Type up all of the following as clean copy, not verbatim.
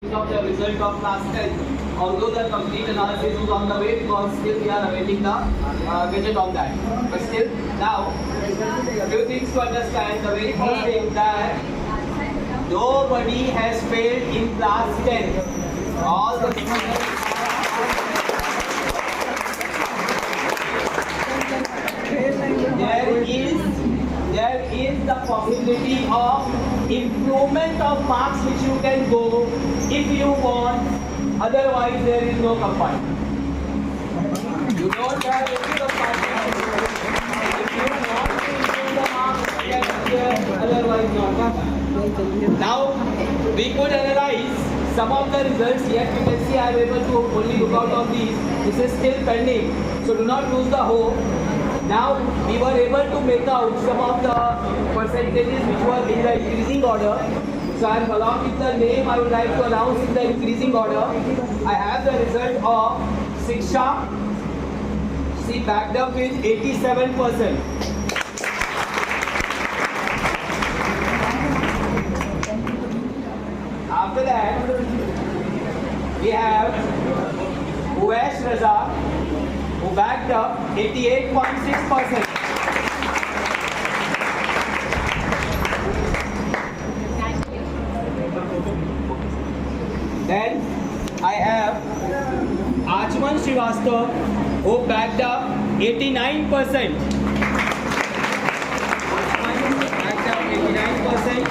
of the result of class 10. Although the complete analysis is on the way, because still we are awaiting the gadget on that. But still, now, a few things to understand. The very first thing that nobody has failed in class 10. All the there is the possibility of improvement of marks which you can go if you want, otherwise there is no compartment. You don't have any compartment. If you want to improve the marks, you can clear, otherwise not. Now we could analyze some of the results. Yet you can see I am able to only look out on these. This is still pending, so do not lose the hope. Now we were able to make out some of the percentages which were in the increasing order. So I am along with the name I would like to announce in the increasing order. I have the result of Shiksha. See, backed up with 87%. After that, we have Uwais Raza, who backed up 88.6%. Then I have Achman Srivastava, who backed up 89%. Backed up 89%.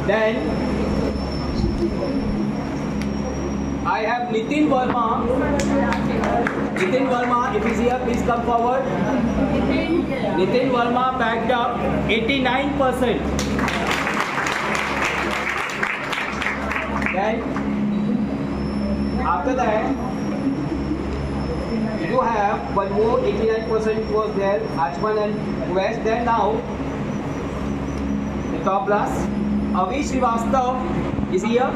Then I have Nitin Verma. Nitin Verma, if he's here, please come forward. Nitin Verma backed up 89%. Then, after that, you have one more 89% was there, Achman and West. Then now, the top class, Avi Srivastava is here.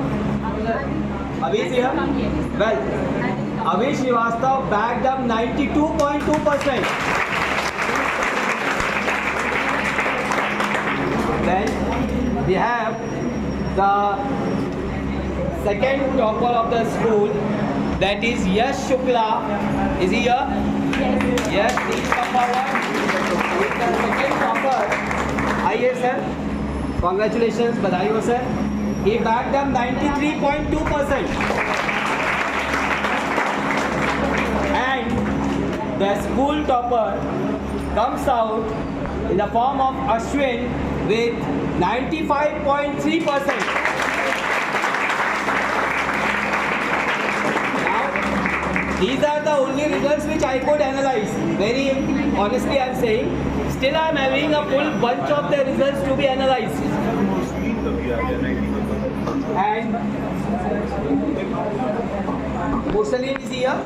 Avi is here? Well, Avi Srivastava backed up 92.2%. Then we have the second topper of the school, that is Yash Shukla. Is he here? Yes, please come forward. With the second topper, आइए sir. Congratulations, बधाई हो sir. He backed up 93.2%. And the school topper comes out in the form of Ashwin with 95.3%. Now, these are the only results which I could analyze. Very honestly, I am saying. Still, I am having a full bunch of the results to be analyzed. And Mursaleen is here.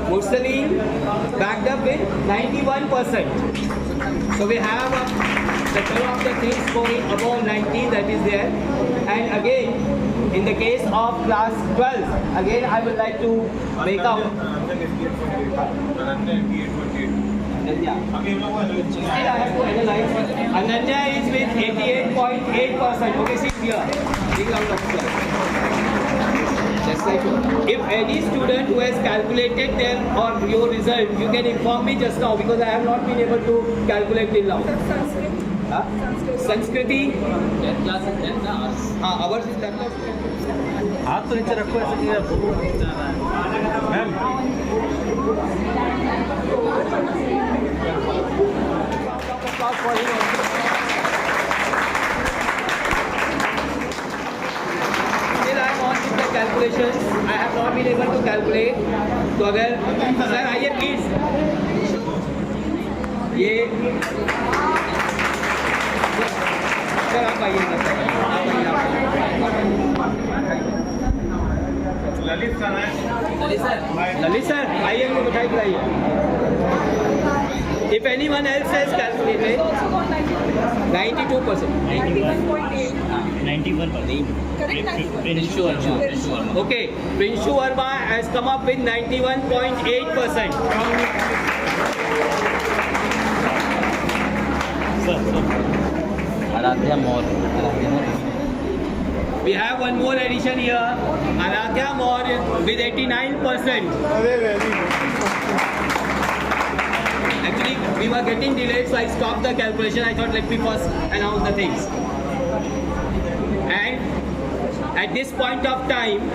Mursaleen backed up with 91%. So we have the two of the things scoring above 90, that is there. And again, in the case of class 12, again I would like to make out. Still I have to analyze. Ananya is with 88.8%. Okay, sit here. Just like if any student who has calculated their or your result, you can inform me just now, because I have not been able to calculate till now. Sanskriti. Ours is 10 class. हाथ तो नीचे रखो ऐसे नहीं रखो ma'am Still I am on with the calculations. I have not been able to calculate. तो अगर sir आइए प्लीज ये सर आप आइए ललित सर आइए हमको मिठाई खिलाइए. If anyone else has calculated 92%. 91%. Prinshu Verma. Okay, Prinshu Verma has come up with 91.8%. Sir. Aradhya Moore. We have one more addition here. Aradhya Maurya with 89%. Actually, we were getting delayed, so I stopped the calculation. I thought let me first announce the things. And at this point of time,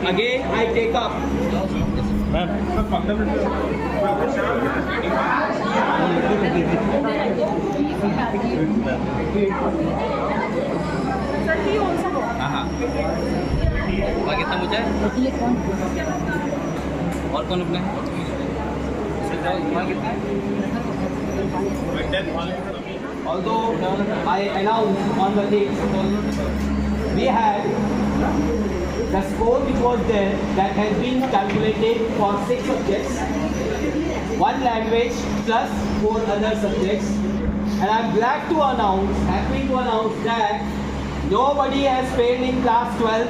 again I take up. और कितना मुझे और कौन अपना Although I announced on the day, we had the score which was there that has been calculated for 6 subjects, 1 language plus 4 other subjects, and I'm glad to announce, happy to announce that nobody has failed in class 12.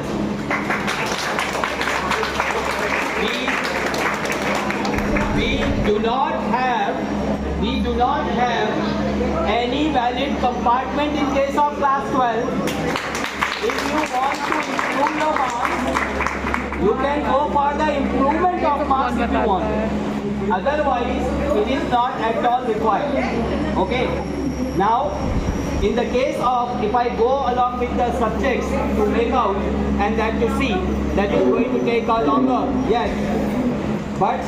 We do not have any valid compartment in case of class 12. If you want to improve the marks, you can go for the improvement of marks if you want. Otherwise, it is not at all required. Okay. Now, in the case of if I go along with the subjects to make out and that to see, that is going to take a longer. Yes. But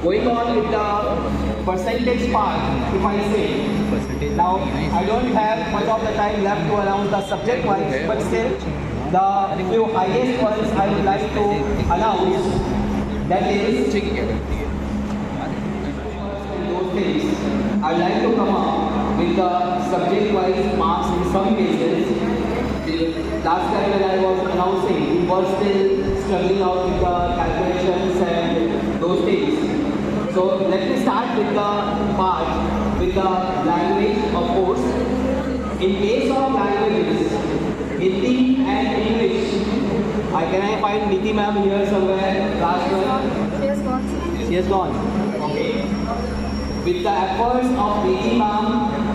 going on with the percentage part, if I say, now I don't have much of the time left to announce the subject wise, but still the few highest ones I would like to announce, that is those things. I would like to come up with the subject wise marks in some cases. Last time when I was announcing, we were still struggling out with the calculations and those things. So let me start with the part with the language, of course. In case of languages, Hindi and English, can I find Niti ma'am here somewhere? Last one? She has gone. Okay. With the efforts of Niti ma'am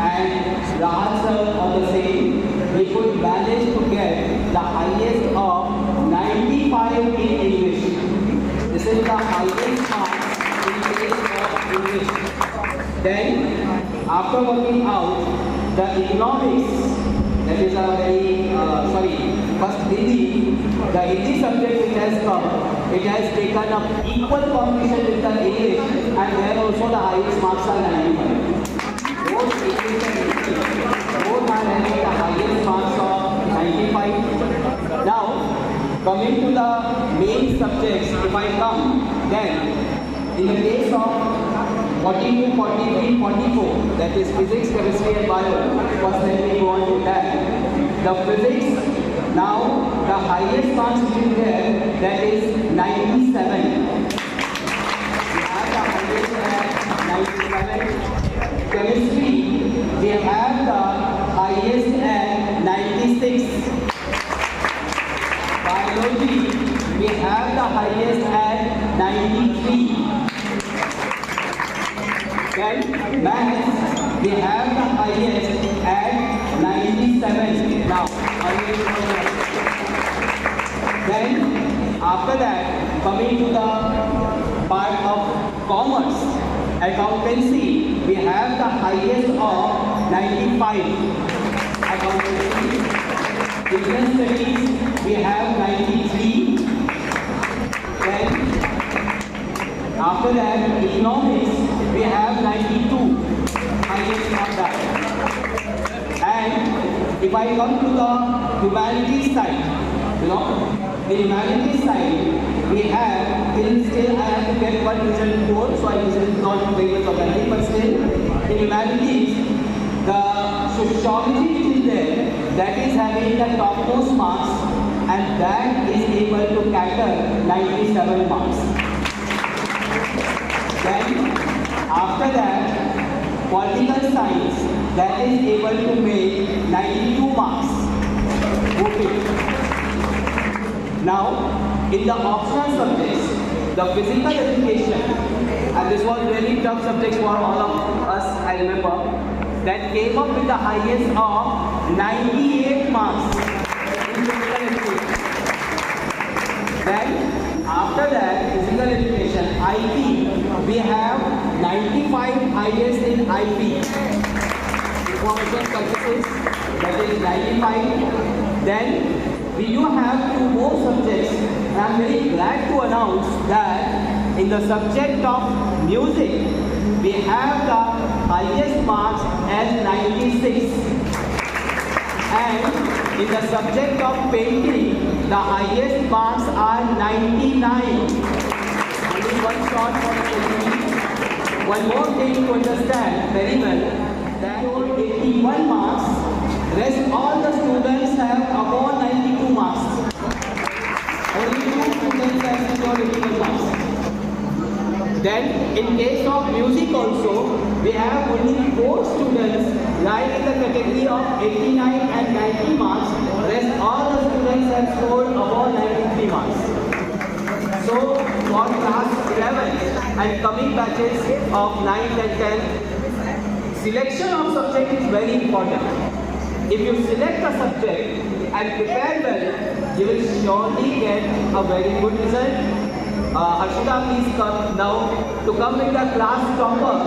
and Raj sir on the same, we could manage to get the highest of 95 in English. This is the highest mark. English. Then, after working out the economics, that is a very, first Hindi, the Hindi subject which has come, it has taken up equal competition with the English, and there also the highest marks are 95. Both English and Hindi, both are having the highest marks of 95. Now, coming to the main subjects, if I come, then in the case of 42, 43, 44, that is physics, chemistry and bio, first let me go on to that. The physics, now the highest marks which is there, that is 97. We have the highest at 97. Chemistry, we have the highest at 96. Biology, we have the highest at 93. Then maths, we have the highest at 97. Now, then after that, coming to the part of commerce, accountancy, we have the highest of 95. Accountancy, business studies, we have 93. Then after that, economics, we have 92, highest of that. And if I come to the humanities side, the humanities side, we have, still I have to get one result more, so I result not very much of that, but still, in humanities, the sociology which is there, that is having the topmost marks, and that is able to cater 97 marks. Then, after that, political science, that is able to make 92 marks. Okay. Now, in the optional subjects, the physical education, and this was really tough subject for all of us, I remember. that came up with the highest of 98 marks in physical education. Then after that, physical education, IT, we have 95 highest in IT. Information services, that is 95. Then we do have 2 more subjects, and I am very glad to announce that in the subject of music, we have the highest marks as 96. And in the subject of painting, the highest marks are 99. Only one shot for the painting. One more thing to understand very well, that 81 marks, rest all the students have above 92 marks. Only 2 students have scored 81 marks. Then in case of music also, we have only 4 students lying in the category of 89 and 90 marks, rest all the students have scored above 93 marks. So for class 11 and coming batches of 9th and 10th, selection of subject is very important. If you select a subject and prepare well, you will surely get a very good result. Harshita, please come now to come with the class topper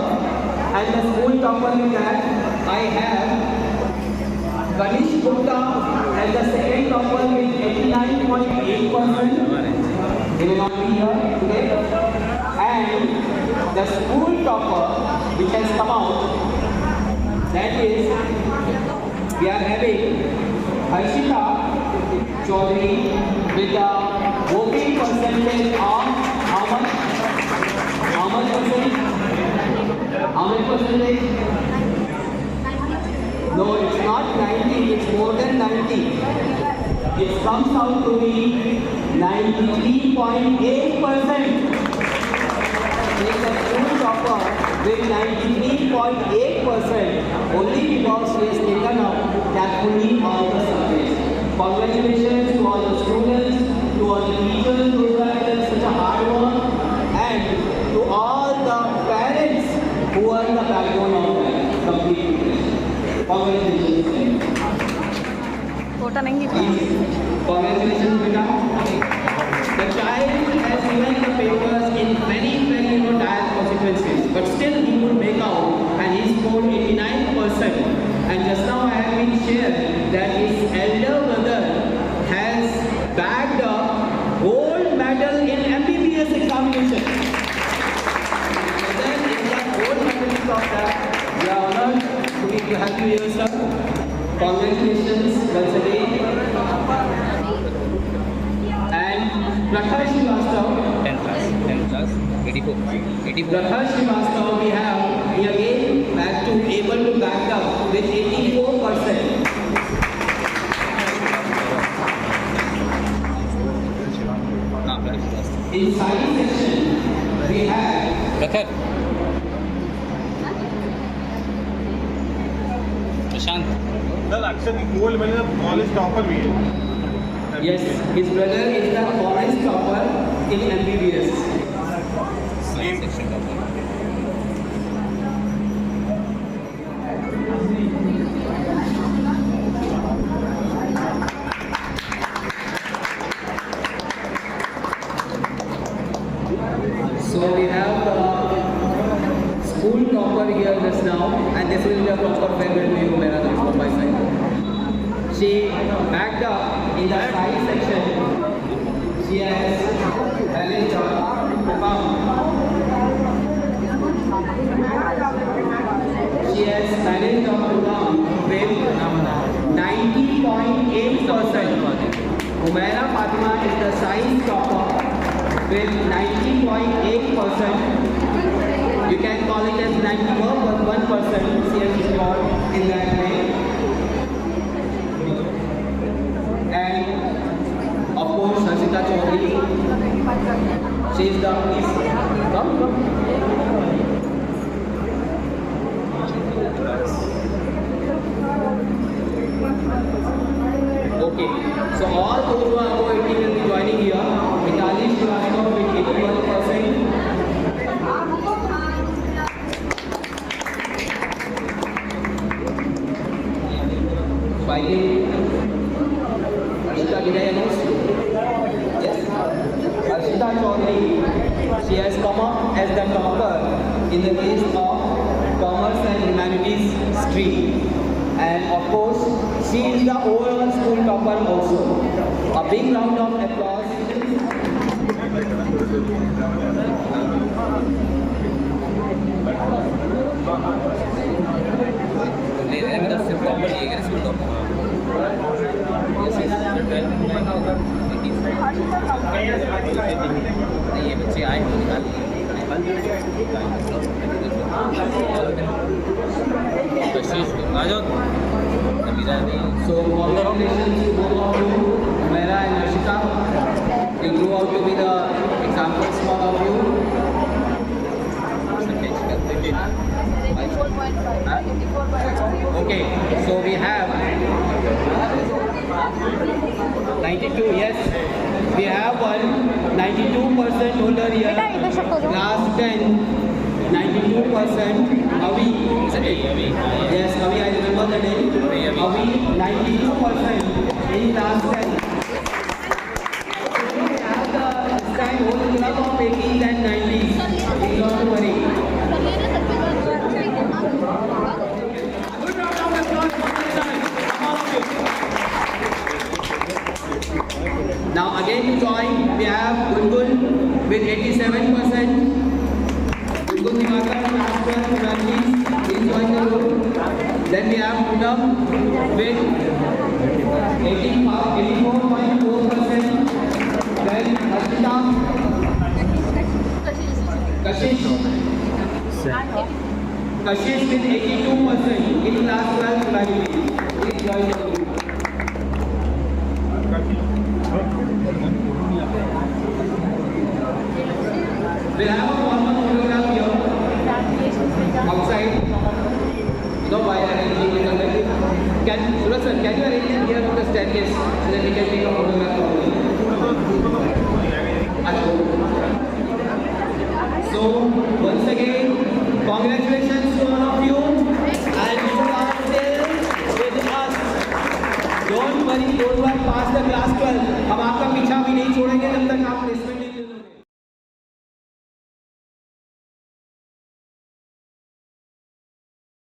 and the school topper with that. I have Ganesh Gupta and the second topper with 89.8%. They will not be here today. And the school topper which has come out, that is, we are having Harshita Chaudhary with the voting percentage of how much? How much percentage? How much percentage? No, it's not 90, it's more than 90. It comes out to be 93.8%. It's a school topper with 93.8% only because she has taken up carefully all the subjects. Congratulations to all the students, to all the teachers who have done such a hard work, and to all the parents who are the backbone of that complete preparation. Congratulations. Congratulations, Beta. The child has given the papers in very dire consequences, but still he would make out, and he scored 89%. And just now I have been shared that his elder brother has bagged a gold medal in MBBS examination. And then in the gold medalist of that, we are honored to have you here, sir. Congratulations once again. And Prakhar Srivastav, 10 class, 84. Prakhar Srivastav, we have he again back to able to back up with 84%. In science section, we have Prakhar. Prashant. Sir अक्षर की gold medal college topper भी है. yes, his brother is the college topper in MBBS. Science section topper. So we have the school topper here just now, and this will be a proper farewell to you, Mera, from my side. She backed up in the science section. She has managed to perform. She has managed to perform with 90.8%. Umaira Fatima is the science topper with 90.8%. You can call it as 91%. She has scored in that way. And of course, Harshita Chaudhary. She is the please come. Okay, so all those who are over 18 will be joining here. Mitali Srivastava with 81%. in the case of Commerce and Humanities stream. And of course, she is the overall school topper also. A big round of applause. ले रहे हैं सिर्फ topper ये है school topper ये बच्चे आए हो निकाल आ जाओ So congratulations to both of you, Humaira and Rashika. You grew out to be the examples for all of you. 84.5. Okay, so we have 92. Yes, we have one 92% holder here. Class 10, 92%. Avi. Yes, Avi, I remember the name. Avi, 92% in class 10. We have the time whole club of 80s and 90s. Please don't worry. Now again to join, we have Gungun with 87%. Gungun Divakar, class 12, Humanities, please join the group. Then we have Poonam with 84.4%. Then Harshita, Kashish with 82% in class 12, Humanities. Please join the group. We'll have a formal photograph here outside. You know why I arranging it like this? Suraj sir, can you arrange it here on the staircase so that we can take a photograph properly? So once again, congratulations to all of you, and you are still with us. Don't worry, pass the class 12. हम आपका पीछा भी नहीं छोड़ेंगे जब तक आप